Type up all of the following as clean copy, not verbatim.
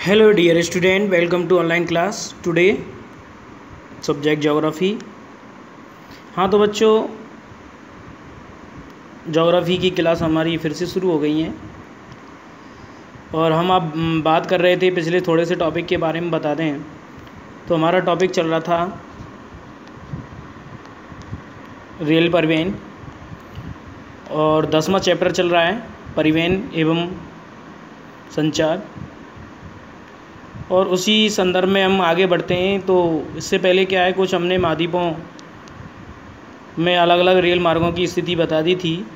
Hello dear student, welcome to online class. Today subject geography. हाँ तो बच्चों, geography की क्लास हमारी फिर से शुरू हो गई हैं और हम अब बात कर रहे थे पिछले थोड़े से टॉपिक के बारे में बता दें तो हमारा टॉपिक चल रहा था रेल परिवहन और 10वां चैप्टर चल रहा है परिवहन एवं संचार। और उसी संदर्भ में हम आगे बढ़ते हैं। तो इससे पहले क्या है, कुछ हमने महाद्वीपों में अलग अलग रेल मार्गों की स्थिति बता दी थी।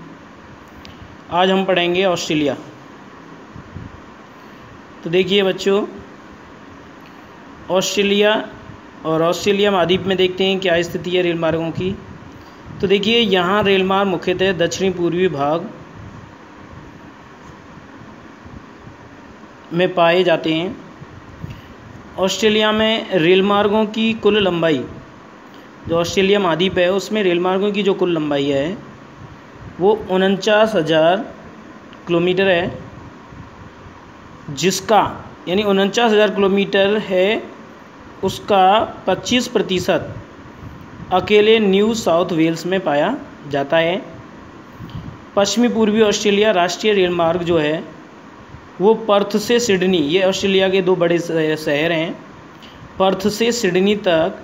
आज हम पढ़ेंगे ऑस्ट्रेलिया। तो देखिए बच्चों, ऑस्ट्रेलिया महाद्वीप में देखते हैं क्या स्थिति है रेल मार्गों की। तो देखिए, यहाँ रेल मार्ग मुख्यतः दक्षिणी पूर्वी भाग में पाए जाते हैं। ऑस्ट्रेलिया में रेल मार्गों की कुल लंबाई, जो ऑस्ट्रेलिया महाद्वीप है उसमें रेल मार्गों की जो कुल लंबाई है वो 49,000 किलोमीटर है, जिसका यानी 49,000 किलोमीटर है, उसका 25% अकेले न्यू साउथ वेल्स में पाया जाता है। पश्चिमी पूर्वी ऑस्ट्रेलिया राष्ट्रीय रेल मार्ग जो है वो पर्थ से सिडनी, ये ऑस्ट्रेलिया के 2 बड़े शहर हैं, पर्थ से सिडनी तक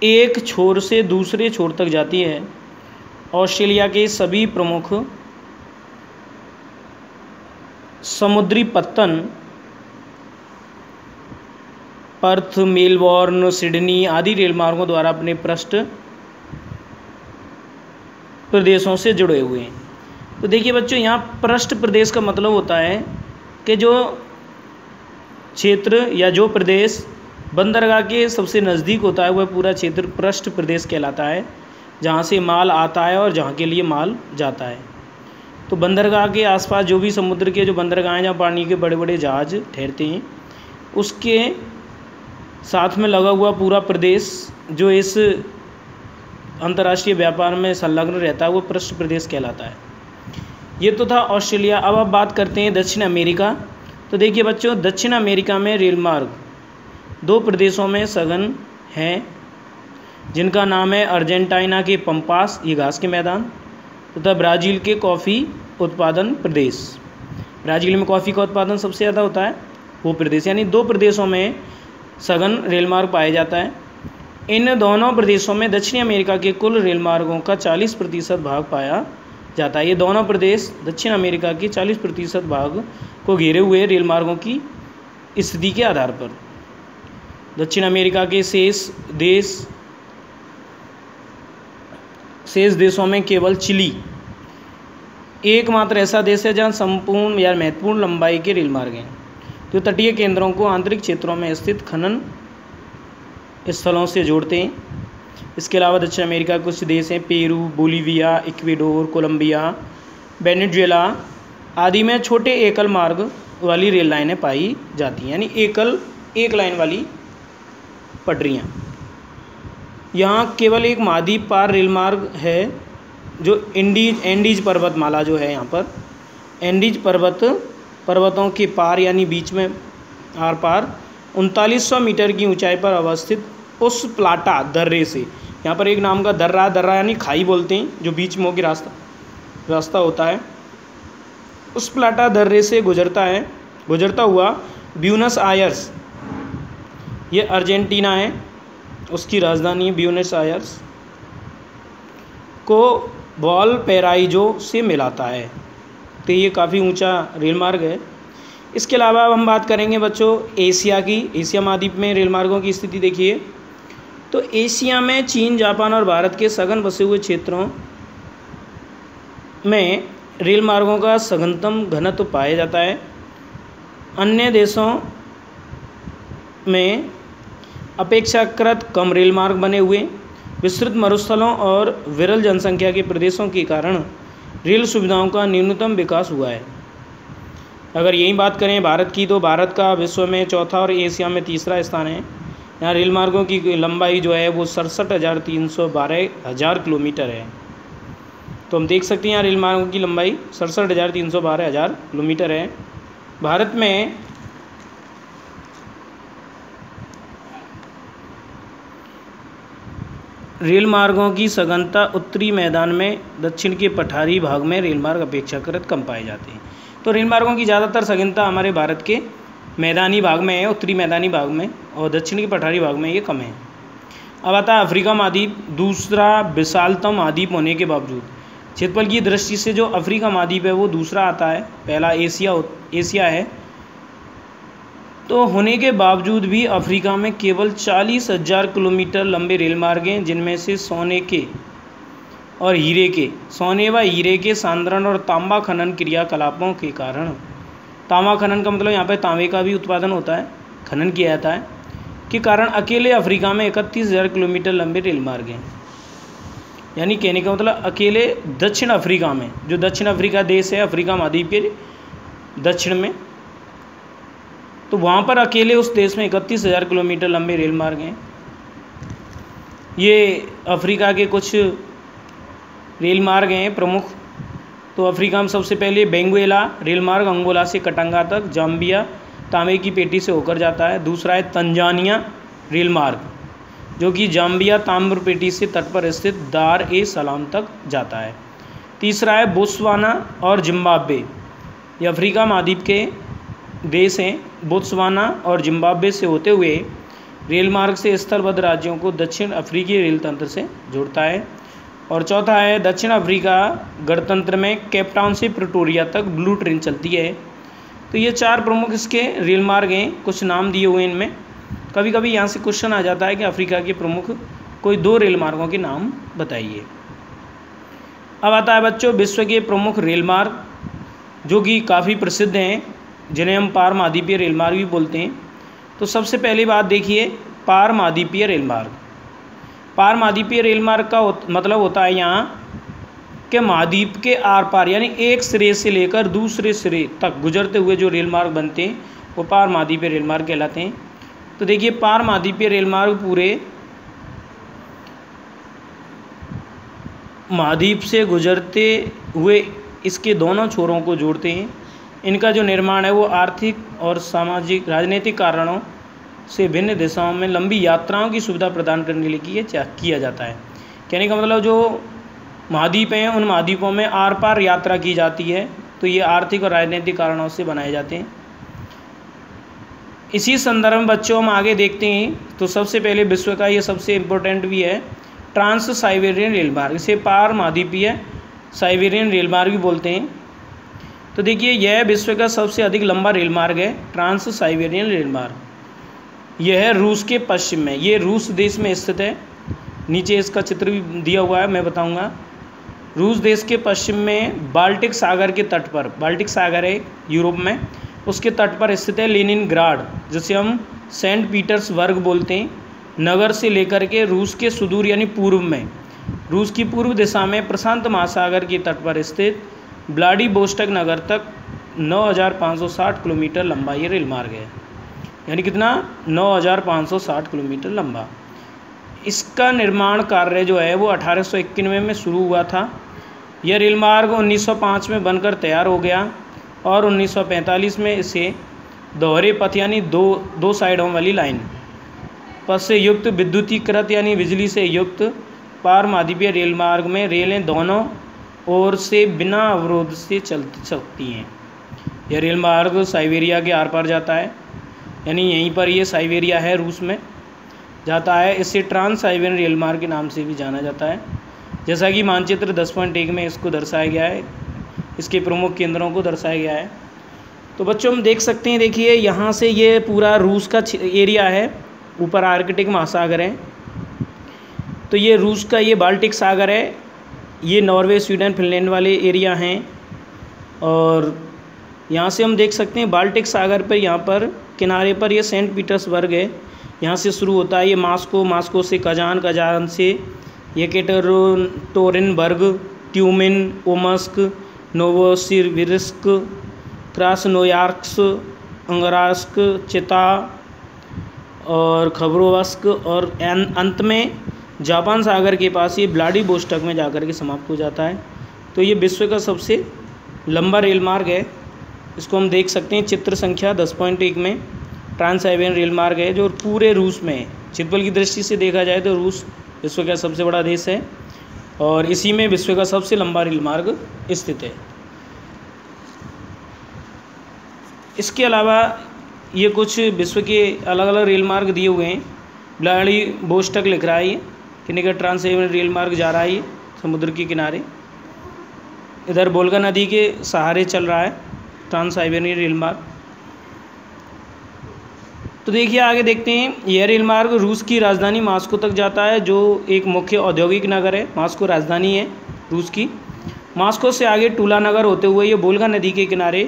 एक छोर से दूसरे छोर तक जाती है। ऑस्ट्रेलिया के सभी प्रमुख समुद्री पत्तन पर्थ, मेलबोर्न, सिडनी आदि रेल मार्गों द्वारा अपने पृष्ठ प्रदेशों से जुड़े हुए हैं। तो देखिए बच्चों, यहाँ पृष्ठ प्रदेश का मतलब होता है कि जो क्षेत्र या जो प्रदेश बंदरगाह के सबसे नज़दीक होता है वह पूरा क्षेत्र पृष्ठ प्रदेश कहलाता है, जहाँ से माल आता है और जहाँ के लिए माल जाता है। तो बंदरगाह के आसपास जो भी समुद्र के जो बंदरगाह हैं, जहाँ पानी के बड़े बड़े जहाज ठहरते हैं, उसके साथ में लगा हुआ पूरा प्रदेश जो इस अंतर्राष्ट्रीय व्यापार में संलग्न रहता है वो पृष्ठ प्रदेश कहलाता है। ये तो था ऑस्ट्रेलिया। अब आप बात करते हैं दक्षिण अमेरिका। तो देखिए बच्चों, दक्षिण अमेरिका में रेल मार्ग 2 प्रदेशों में सघन हैं, जिनका नाम है अर्जेंटीना के पंपास, ये घास के मैदान, तथा ब्राज़ील के कॉफ़ी उत्पादन प्रदेश। ब्राज़ील में कॉफ़ी का उत्पादन सबसे ज़्यादा होता है वो प्रदेश, यानी 2 प्रदेशों में सघन रेल मार्ग पाया जाता है। इन दोनों प्रदेशों में दक्षिणी अमेरिका के कुल रेल मार्गों का 40% भाग पाया जाता है। ये दोनों प्रदेश दक्षिण अमेरिका के 40% भाग को घेरे हुए रेल मार्गों की स्थिति के आधार पर। दक्षिण अमेरिका के शेष देशों में केवल चिली एकमात्र ऐसा देश है जहाँ संपूर्ण या महत्वपूर्ण लंबाई के रेल मार्ग हैं, जो तटीय केंद्रों को आंतरिक क्षेत्रों में स्थित खनन स्थलों से जोड़ते हैं। इसके अलावा दक्षिण अमेरिका के कुछ देश हैं, Peru, Bolivia, Ecuador, Colombia, Venezuela आदि में छोटे एकल मार्ग वाली रेल लाइनें पाई जाती हैं, यानी एक लाइन वाली पटरियाँ। यहाँ केवल एक महाद्वीप पार रेल मार्ग है, जो एंडीज पर्वतमाला जो है, यहाँ पर एंडीज पर्वतों के पार यानी बीच में आर पार 3900 मीटर की ऊंचाई पर अवस्थित उस प्लाटा दर्रे से, यहाँ पर एक नाम का दर्रा यानी खाई बोलते हैं, जो बीच में होकर रास्ता होता है, उस प्लाटा दर्रे से गुजरता हुआ ब्यूनस आयर्स, ये अर्जेंटीना है, उसकी राजधानी ब्यूनस आयर्स, को वालपैराइजो से मिलाता है। तो ये काफ़ी ऊंचा रेल मार्ग है। इसके अलावा अब हम बात करेंगे बच्चों एशिया की। एशिया महाद्वीप में रेल मार्गों की स्थिति देखिए। तो एशिया में चीन, जापान और भारत के सघन बसे हुए क्षेत्रों में रेल मार्गों का सघनतम घनत्व पाया जाता है। अन्य देशों में अपेक्षाकृत कम रेल मार्ग बने हुए, विस्तृत मरुस्थलों और विरल जनसंख्या के प्रदेशों के कारण रेल सुविधाओं का न्यूनतम विकास हुआ है। अगर यही बात करें भारत की, तो भारत का विश्व में 4था और एशिया में 3रा स्थान है। यहाँ रेल मार्गों की लंबाई जो है वो 67,312 किलोमीटर है। तो हम देख सकते हैं यहाँ रेल मार्गों की लंबाई 67,312 किलोमीटर है। भारत में रेल मार्गों की सघनता उत्तरी मैदान में, दक्षिण के पठारी भाग में रेल मार्ग अपेक्षाकृत कम पाए जाते हैं। तो रेल मार्गों की ज़्यादातर सघनता हमारे भारत के मैदानी भाग में है, उत्तरी मैदानी भाग में, और दक्षिण के पठारी भाग में ये कम है। अब आता है अफ्रीका महाद्वीप, दूसरा विशालतम महाद्वीप होने के बावजूद। क्षेत्रफल की दृष्टि से जो अफ्रीका महाद्वीप है वो दूसरा आता है, पहला एशिया है। तो होने के बावजूद भी अफ्रीका में केवल 40,000 किलोमीटर लंबे रेल मार्ग हैं, जिनमें से सोने व हीरे के सांद्रण और तांबा खनन क्रियाकलापों के कारण, तांबा खनन का मतलब यहाँ पे तांबे का भी उत्पादन होता है, खनन किया जाता है, के कारण अकेले अफ्रीका में 31,000 किलोमीटर लंबे रेल मार्ग हैं। यानी कहने का मतलब अकेले दक्षिण अफ्रीका में, जो दक्षिण अफ्रीका देश है अफ्रीका महाद्वीप के दक्षिण में, तो वहाँ पर अकेले उस देश में 31,000 किलोमीटर लंबे रेल मार्ग हैं। ये अफ्रीका के कुछ रेल मार्ग हैं प्रमुख। तो अफ्रीका में सबसे पहले बेंगुएला रेल मार्ग, अंगोला से कटंगा तक, जाम्बिया तांबे की पेटी से होकर जाता है। दूसरा है तंजानिया रेल मार्ग, जो कि जाम्बिया ताम्र पेटी से तट पर स्थित दार ए सलाम तक जाता है। तीसरा है बोत्सवाना और जिम्बाब्वे, ये अफ्रीका महाद्वीप के देश हैं। बोत्सवाना और जिम्बाब्वे से होते हुए रेल मार्ग से स्थलबद्ध राज्यों को दक्षिण अफ्रीकी रेल तंत्र से जोड़ता है। और चौथा है दक्षिण अफ्रीका गणतंत्र में केप टाउन से प्रिटोरिया तक ब्लू ट्रेन चलती है। तो ये 4 प्रमुख इसके रेल मार्ग हैं, कुछ नाम दिए हुए इनमें। कभी कभी यहाँ से क्वेश्चन आ जाता है कि अफ्रीका के प्रमुख कोई 2 रेल मार्गों के नाम बताइए। अब आता है बच्चों विश्व के प्रमुख रेल मार्ग, जो कि काफ़ी प्रसिद्ध हैं, जिन्हें हम पार महाद्वीपीय रेल मार्ग भी बोलते हैं। तो सबसे पहली बात देखिए, पार महाद्वीपीय रेल मार्ग। पार महाद्वीपीय रेल मार्ग का मतलब होता है यहाँ कि महाद्वीप के आर पार, यानी एक सिरे से लेकर दूसरे सिरे तक गुजरते हुए जो रेल मार्ग बनते हैं वो पार महाद्वीपीय रेल मार्ग कहलाते हैं। तो देखिए पार महाद्वीपीय रेल मार्ग पूरे महाद्वीप से गुजरते हुए इसके दोनों छोरों को जोड़ते हैं। इनका जो निर्माण है वो आर्थिक और सामाजिक राजनीतिक कारणों से भिन्न दिशाओं में लंबी यात्राओं की सुविधा प्रदान करने के लिए किया जाता है। कहने का मतलब जो महाद्वीप हैं उन महाद्वीपों में आर पार यात्रा की जाती है, तो ये आर्थिक और राजनीतिक कारणों से बनाए जाते हैं। इसी संदर्भ में बच्चों हम आगे देखते हैं। तो सबसे पहले विश्व का ये सबसे इम्पोर्टेंट भी है ट्रांस साइबेरियन रेल मार्ग, इसे पार महाद्वीपीय साइबेरियन रेल मार्ग भी बोलते हैं। तो देखिए यह विश्व का सबसे अधिक लंबा रेल मार्ग है, ट्रांस साइबेरियन रेल मार्ग। यह है रूस के पश्चिम में, ये रूस देश में स्थित है। नीचे इसका चित्र भी दिया हुआ है, मैं बताऊंगा। रूस देश के पश्चिम में बाल्टिक सागर के तट पर, बाल्टिक सागर है यूरोप में, उसके तट पर स्थित है लेनिनग्राड, जिसे हम सेंट पीटर्सबर्ग बोलते हैं, नगर से लेकर के रूस के सुदूर यानी पूर्व में, रूस की पूर्व दिशा में प्रशांत महासागर के तट पर स्थित व्लादिवोस्टोक नगर तक 9,560 किलोमीटर लंबा ये रेल मार्ग है। यानी कितना? 9,560 किलोमीटर लंबा। इसका निर्माण कार्य जो है वो 1891 में शुरू हुआ था। यह रेल मार्ग 1905 में बनकर तैयार हो गया और 1945 में इसे दोहरे पथ यानी दो साइडों वाली लाइन पथ से युक्त विद्युतीकृत यानी बिजली से युक्त पार महाद्वीपीय रेल मार्ग में रेलें दोनों ओर से बिना अवरोध से चल सकती हैं। यह रेल मार्ग साइबेरिया के आर पार जाता है, यानी यहीं पर ये साइबेरिया है रूस में जाता है। इसे ट्रांस साइबेरियन रेल मार्ग के नाम से भी जाना जाता है। जैसा कि मानचित्र 10.1 में इसको दर्शाया गया है, इसके प्रमुख केंद्रों को दर्शाया गया है। तो बच्चों हम देख सकते हैं, देखिए यहाँ से ये पूरा रूस का एरिया है, ऊपर आर्कटिक महासागर है, तो ये रूस का ये बाल्टिक सागर है, ये नॉर्वे स्वीडन फिनलैंड वाले एरिया हैं। और यहाँ से हम देख सकते हैं बाल्टिक सागर पर यहाँ पर किनारे पर ये सेंट पीटर्सबर्ग है, यहाँ से शुरू होता है ये मास्को से कजान से ये केटरोटोरिनबर्ग, ट्यूमिन, ओमस्क, नोवोसिबिर्स्क, क्रास्नोयार्स्क, अंगारस्क, चिता और खबरोवस्क और अंत में जापान सागर के पास ये व्लादिवोस्टोक में जाकर के समाप्त हो जाता है। तो ये विश्व का सबसे लंबा रेल मार्ग है। इसको हम देख सकते हैं चित्र संख्या 10.1 में। ट्रांस साइबेरियन रेल मार्ग है जो पूरे रूस में है। क्षेत्रफल की दृष्टि से देखा जाए तो रूस विश्व का सबसे बड़ा देश है और इसी में विश्व का सबसे लंबा रेल मार्ग स्थित है। इसके अलावा ये कुछ विश्व के अलग अलग रेल मार्ग दिए हुए हैं। व्लादिवोस्टॉक लिख रहा है ये कि निकट ट्रांस साइबेरियन रेल मार्ग जा रहा है ये समुद्र के किनारे। इधर वोल्गा नदी के सहारे चल रहा है ट्रांस साइबेरियन रेल मार्ग। तो देखिए आगे देखते हैं, यह रेल मार्ग रूस की राजधानी मॉस्को तक जाता है, जो एक मुख्य औद्योगिक नगर है। मॉस्को राजधानी है रूस की। मॉस्को से आगे टूला नगर होते हुए ये वोल्गा नदी के किनारे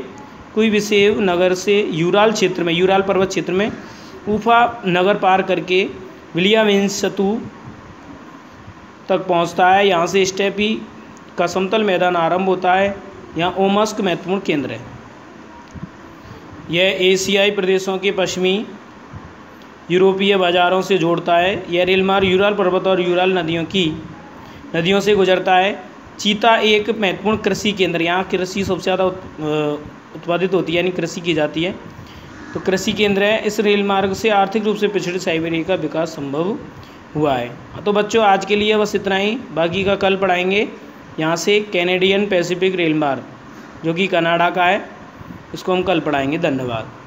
कुइबेशेव नगर से यूराल क्षेत्र में, यूराल पर्वत क्षेत्र में उफा नगर पार करके विलियामिन्स्क तक पहुंचता है। यहाँ से स्टेपी का समतल मैदान आरंभ होता है। यहाँ ओमस्क महत्वपूर्ण केंद्र है। यह एशियाई प्रदेशों के पश्चिमी यूरोपीय बाजारों से जोड़ता है। यह रेल मार्ग यूराल पर्वत और यूराल नदियों से गुजरता है। चीता एक महत्वपूर्ण कृषि केंद्र, यहाँ कृषि सबसे ज़्यादा उत्पादित होती है, यानी कृषि की जाती है, तो कृषि केंद्र है। इस रेल मार्ग से आर्थिक रूप से पिछड़े साइबेरिया का विकास संभव हुआ है। तो बच्चों आज के लिए बस इतना ही, बाकी का कल पढ़ाएंगे। यहाँ से कैनेडियन पैसिफिक रेल मार्ग जो कि कनाडा का है, इसको हम कल पढ़ाएंगे। धन्यवाद।